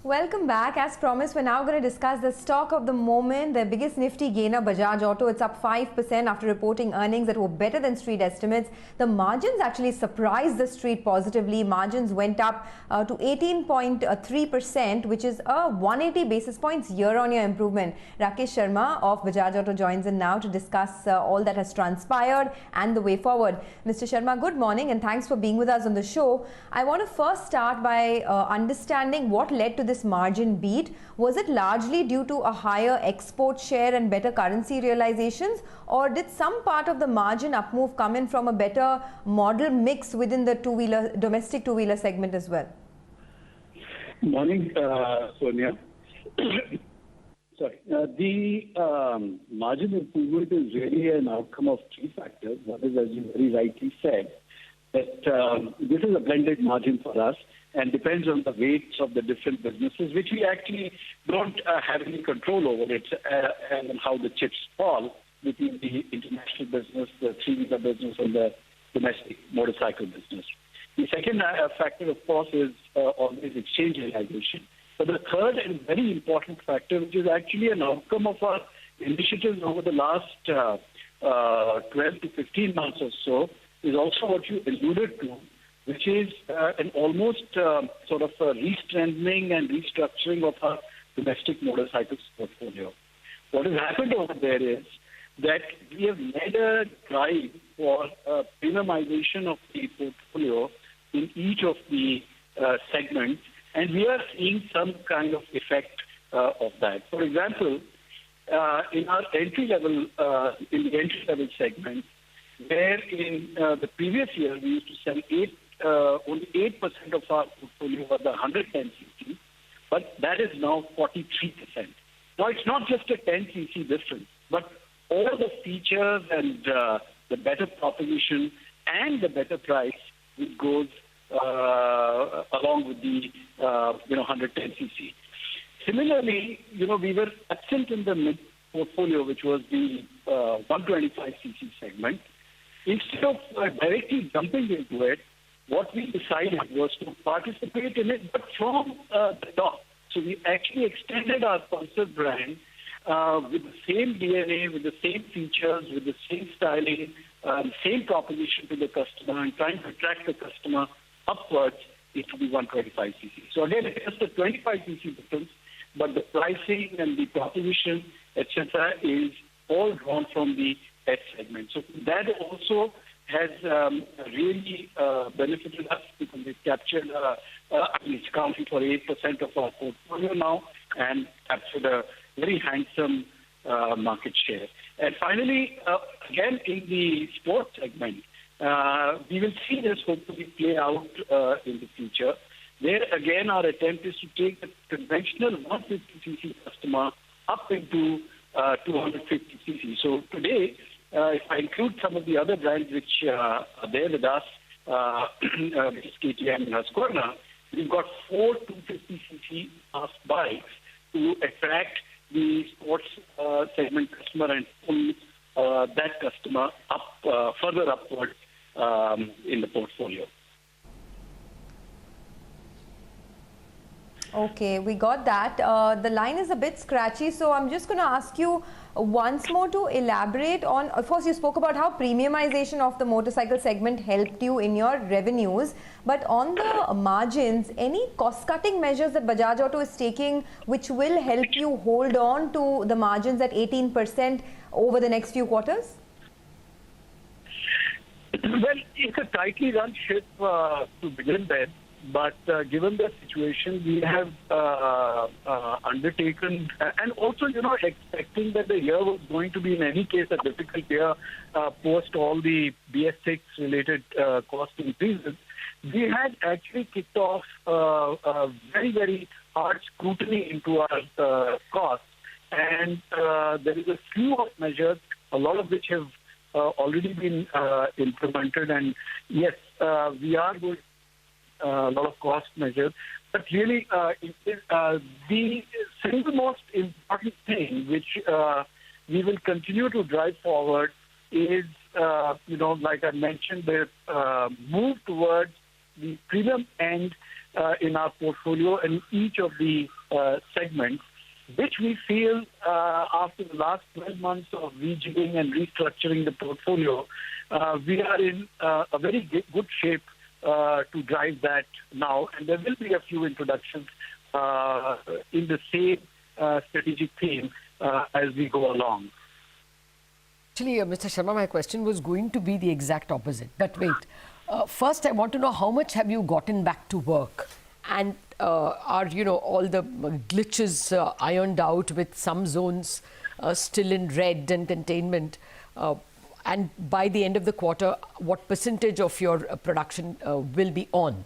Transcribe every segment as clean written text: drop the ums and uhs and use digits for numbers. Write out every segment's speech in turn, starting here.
Welcome back. As promised, we're now going to discuss the stock of the moment. The biggest Nifty gainer, Bajaj Auto. It's up 5% after reporting earnings that were better than street estimates. The margins actually surprised the street positively. Margins went up to 18.3%, which is a 180 basis points year-on-year improvement. Rakesh Sharma of Bajaj Auto joins in now to discuss all that has transpired and the way forward. Mr. Sharma, good morning and thanks for being with us on the show. I want to first start by understanding what led to this margin beat. Was it largely due to a higher export share and better currency realizations, or did some part of the margin up move come in from a better model mix within the domestic two-wheeler segment as well? Morning, Sonia. Sorry. The margin improvement is really an outcome of three factors. One is, as you very rightly said, that this is a blended margin for us and depends on the weights of the different businesses, which we actually don't have any control over it, and how the chips fall between the international business, the three-wheeler business, and the domestic motorcycle business. The second factor, of course, is always exchange realization. But the third and very important factor, which is actually an outcome of our initiatives over the last 12 to 15 months or so, is also what you alluded to, which is an almost sort of a re-strengthening and restructuring of our domestic motorcycles portfolio. What has happened over there is that we have made a drive for premiumization of the portfolio in each of the segments, and we are seeing some kind of effect of that. For example, in our entry-level segment, where in the previous year we used to sell only 8% of our portfolio was the 110cc, but that is now 43%. Now, it's not just a 10cc difference, but all the features and the better proposition and the better price which goes along with the 110cc. Similarly, we were absent in the mid portfolio, which was the 125cc segment. Instead of directly jumping into it, what we decided was to participate in it, but from the top. So we actually extended our Pulsar brand with the same DNA, with the same features, with the same styling, same proposition to the customer, and trying to attract the customer upwards into the 125cc. So again, it's just a 25cc difference, but the pricing and the proposition, etc., is all drawn from the S segment. So that also has really benefited us because we've captured, it's accounting for 8% of our portfolio now and captured a very handsome market share. And finally, again, in the sports segment, we will see this hopefully play out in the future. There, again, our attempt is to take the conventional 150cc customer up into 250cc. So today, if I include some of the other brands which are there with us, which is KTM and Husqvarna, we've got 4 250cc fast bikes to attract the sports segment customer and pull that customer up further upward in the portfolio. Okay, we got that. The line is a bit scratchy, so I'm just going to ask you once more to elaborate on, of course, you spoke about how premiumization of the motorcycle segment helped you in your revenues, but on the margins, any cost-cutting measures that Bajaj Auto is taking which will help you hold on to the margins at 18% over the next few quarters? Well, it's a tightly run ship to begin with, but given the situation, we have undertaken, and also, expecting that the year was going to be in any case a difficult year post all the BS6 related cost increases, we had actually kicked off a very, very hard scrutiny into our costs. And there is a slew of measures, a lot of which have already been implemented. And yes, we are going a lot of cost measures. But really, the single most important thing which we will continue to drive forward is, like I mentioned, the move towards the premium end in our portfolio in each of the segments, which we feel after the last 12 months of rejigging and restructuring the portfolio, we are in a very good shape to drive that now. And there will be a few introductions in the same strategic theme as we go along. Actually, Mr. Sharma, my question was going to be the exact opposite. But wait, first I want to know how much have you gotten back to work? And are, all the glitches ironed out with some zones still in red and containment? And by the end of the quarter, what percentage of your production will be on?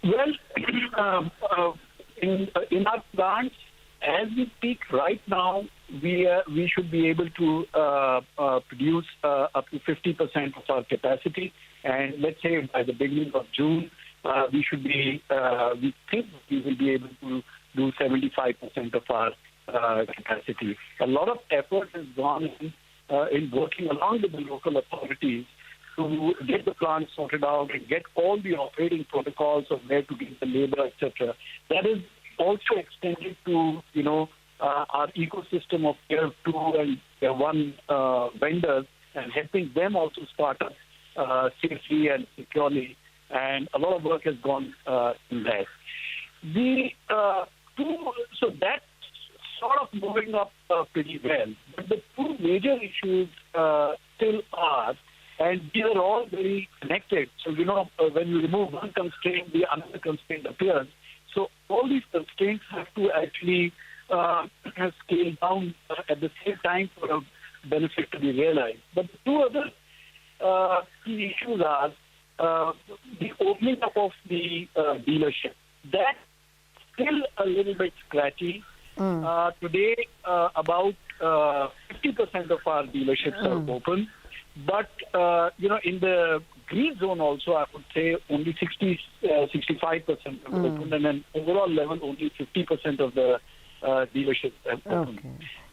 Well, in our plants, as we speak right now, we should be able to produce up to 50% of our capacity. And let's say by the beginning of June, we think we will be able to do 75% of our capacity. A lot of effort has gone in working along with the local authorities to get the plant sorted out and get all the operating protocols of where to get the labor, etc. That is also extended to, our ecosystem of Tier 2 and Tier 1 vendors and helping them also start up safely and securely. And a lot of work has gone in that. So that's sort of moving up pretty well. But the two major issues still are, and these are all very connected. So, when you remove one constraint, the another constraint appears. So all these constraints have to actually scale down at the same time for a benefit to be realized. But the two other key issues are the opening up of the dealership. That's still a little bit scratchy. Today, about 50% of our dealerships are open. But, in the green zone also, I would say only 65% are open, and then overall level, only 50% of the dealerships have opened.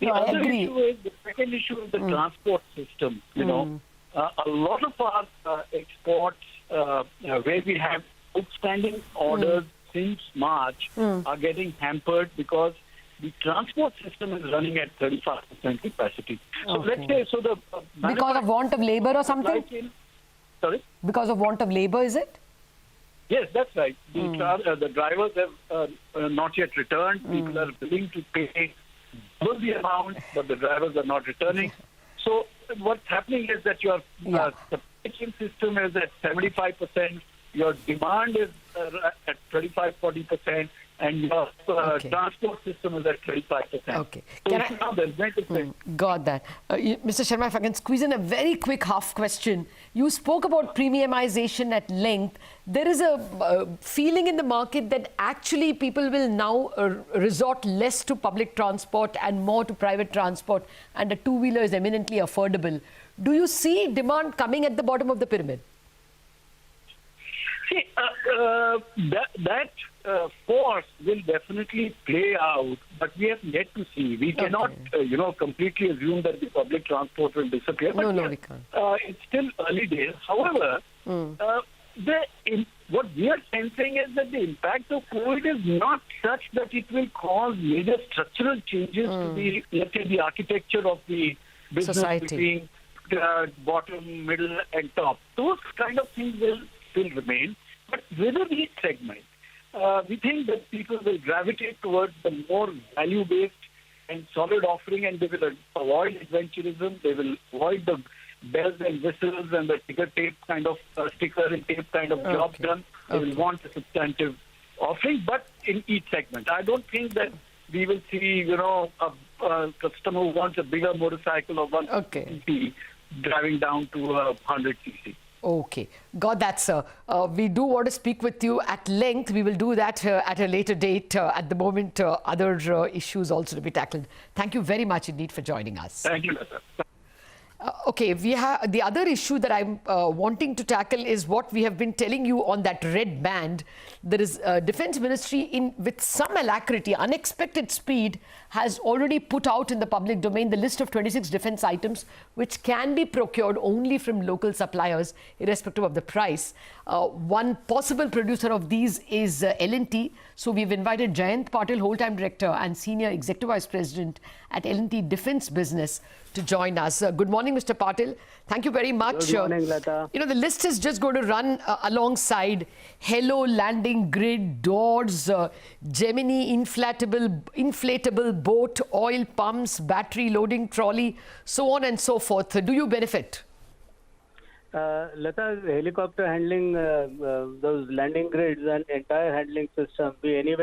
Okay. The second issue is the transport system. A lot of our exports, where we have outstanding orders since March, are getting hampered because the transport system is running at 35% capacity. So let's say, because of want of labor or something? Sorry? Because of want of labor, is it? Yes, that's right. The drivers have not yet returned. People are willing to pay double the amount, but the drivers are not returning. So what's happening is that your supply chain system is at 75%, your demand is at 35-40%, and your transport system is at 35%. Okay. So got that. Mr. Sharma, if I can squeeze in a very quick half question. You spoke about premiumization at length. There is a feeling in the market that actually people will now resort less to public transport and more to private transport, and a two-wheeler is eminently affordable. Do you see demand coming at the bottom of the pyramid? See, that force will definitely play out, but we have yet to see. We cannot, completely assume that the public transport will disappear. But no, we can't. It's still early days. However, what we are sensing is that the impact of COVID is not such that it will cause major structural changes to the, let's say, the architecture of the business society between bottom, middle, and top. Those kind of things will still remain. But within each segment, we think that people will gravitate towards the more value-based and solid offering, and they will avoid adventurism. They will avoid the bells and whistles and the ticker tape kind of sticker and tape kind of job done. They will want a substantive offering, but in each segment. I don't think that we will see, a customer who wants a bigger motorcycle or 150 driving down to 100 cc. Okay, got that, sir. We do want to speak with you at length. We will do that at a later date. At the moment, other issues also to be tackled. Thank you very much indeed for joining us. Thank you, sir. Okay, we have the other issue that I'm wanting to tackle is what we have been telling you on that red band. There is Defence Ministry with some alacrity, unexpected speed, has already put out in the public domain the list of 26 defence items which can be procured only from local suppliers, irrespective of the price. One possible producer of these is L&T. So we've invited Jayant Patil, whole-time director and senior executive vice president at L&T Defence Business, to join us. Good morning, Mr. Patil. Thank you very much. Good morning, Lata. You know, the list is just going to run alongside Hello landing grid, doors, Gemini inflatable boat, oil pumps, battery loading trolley, so on and so forth. Do you benefit? Lata, helicopter handling those landing grids and entire handling system, we anyway